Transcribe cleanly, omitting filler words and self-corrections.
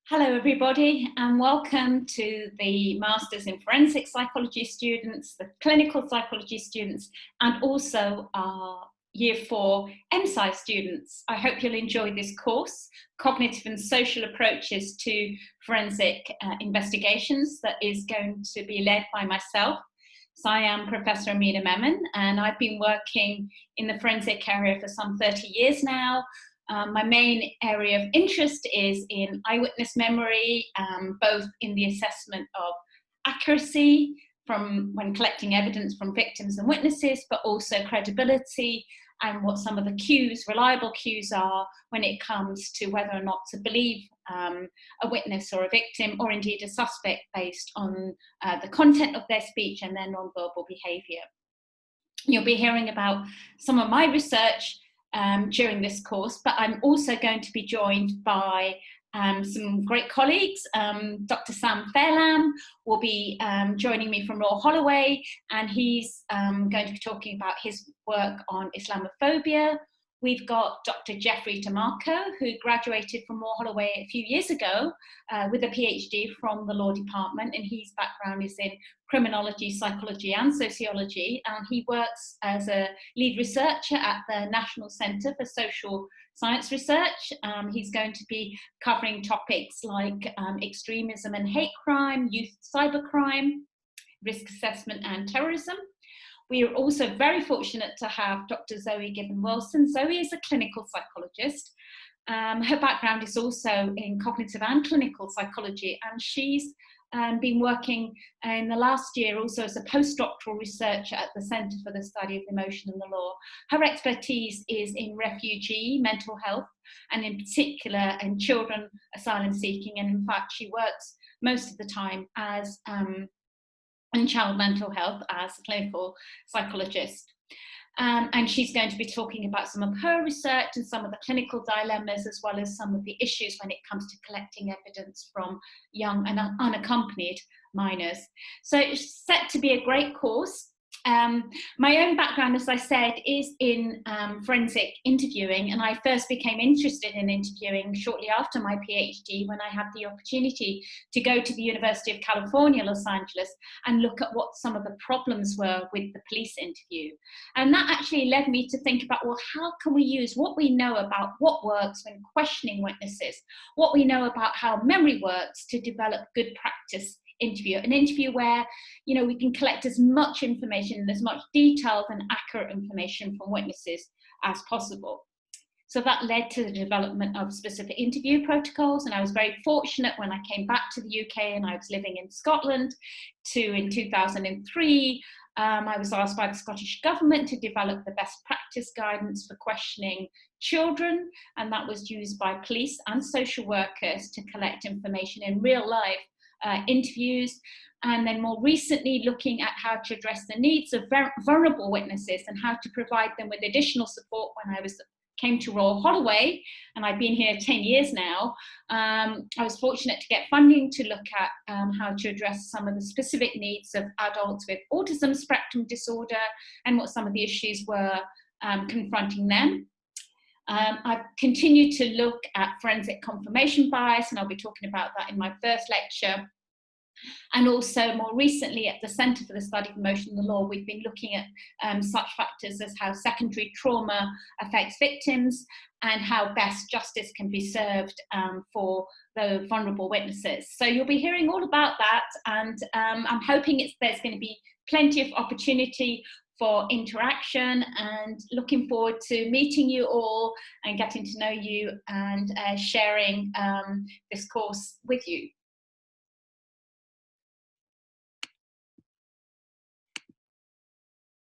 Hello everybody and welcome to the Masters in Forensic Psychology students, the Clinical Psychology students and also our Year 4 MSci students. I hope you'll enjoy this course, Cognitive and Social Approaches to Forensic Investigations, that is going to be led by myself. So I am Professor Amina Memon and I've been working in the forensic area for some 30 years now. My main area of interest is in eyewitness memory, both in the assessment of accuracy from when collecting evidence from victims and witnesses, but also credibility and what some of the cues, reliable cues are when it comes to whether or not to believe a witness or a victim or indeed a suspect based on the content of their speech and their non-verbal behaviour. You'll be hearing about some of my research during this course, but I'm also going to be joined by some great colleagues. Dr. Sam Fairlam will be joining me from Royal Holloway, and he's going to be talking about his work on Islamophobia. We've got Dr. Jeffrey DeMarco, who graduated from Royal Holloway a few years ago with a PhD from the Law Department, and his background is in criminology, psychology and sociology, and he works as a lead researcher at the National Centre for Social Science Research. He's going to be covering topics like extremism and hate crime, youth cybercrime, risk assessment and terrorism. We are also very fortunate to have Dr. Zoe Gibbon-Wilson. Zoe is a clinical psychologist. Her background is also in cognitive and clinical psychology, and she's been working in the last year also as a postdoctoral researcher at the Centre for the Study of Emotion and the Law. Her expertise is in refugee mental health, and in particular in children asylum seeking, and in fact she works most of the time as in child mental health as a clinical psychologist. And she's going to be talking about some of her research and some of the clinical dilemmas, as well as some of the issues when it comes to collecting evidence from young and unaccompanied minors. So it's set to be a great course. My own background, as I said, is in forensic interviewing, and I first became interested in interviewing shortly after my PhD when I had the opportunity to go to the University of California, Los Angeles, and look at what some of the problems were with the police interview. And that actually led me to think about, well, how can we use what we know about what works when questioning witnesses, what we know about how memory works to develop good practice interview, an interview where, you know, we can collect as much information and as much detailed and accurate information from witnesses as possible. So that led to the development of specific interview protocols, and I was very fortunate when I came back to the UK and I was living in Scotland in 2003. I was asked by the Scottish Government to develop the best practice guidance for questioning children, and that was used by police and social workers to collect information in real life interviews, and then more recently looking at how to address the needs of vulnerable witnesses and how to provide them with additional support. When I came to Royal Holloway, and I've been here 10 years now, I was fortunate to get funding to look at how to address some of the specific needs of adults with autism spectrum disorder and what some of the issues were confronting them. I've continued to look at forensic confirmation bias, and I'll be talking about that in my first lecture. And also more recently at the Centre for the Study of Emotion and the Law, we've been looking at such factors as how secondary trauma affects victims and how best justice can be served for the vulnerable witnesses. So you'll be hearing all about that, and I'm hoping there's going to be plenty of opportunity for interaction, and looking forward to meeting you all and getting to know you and sharing this course with you.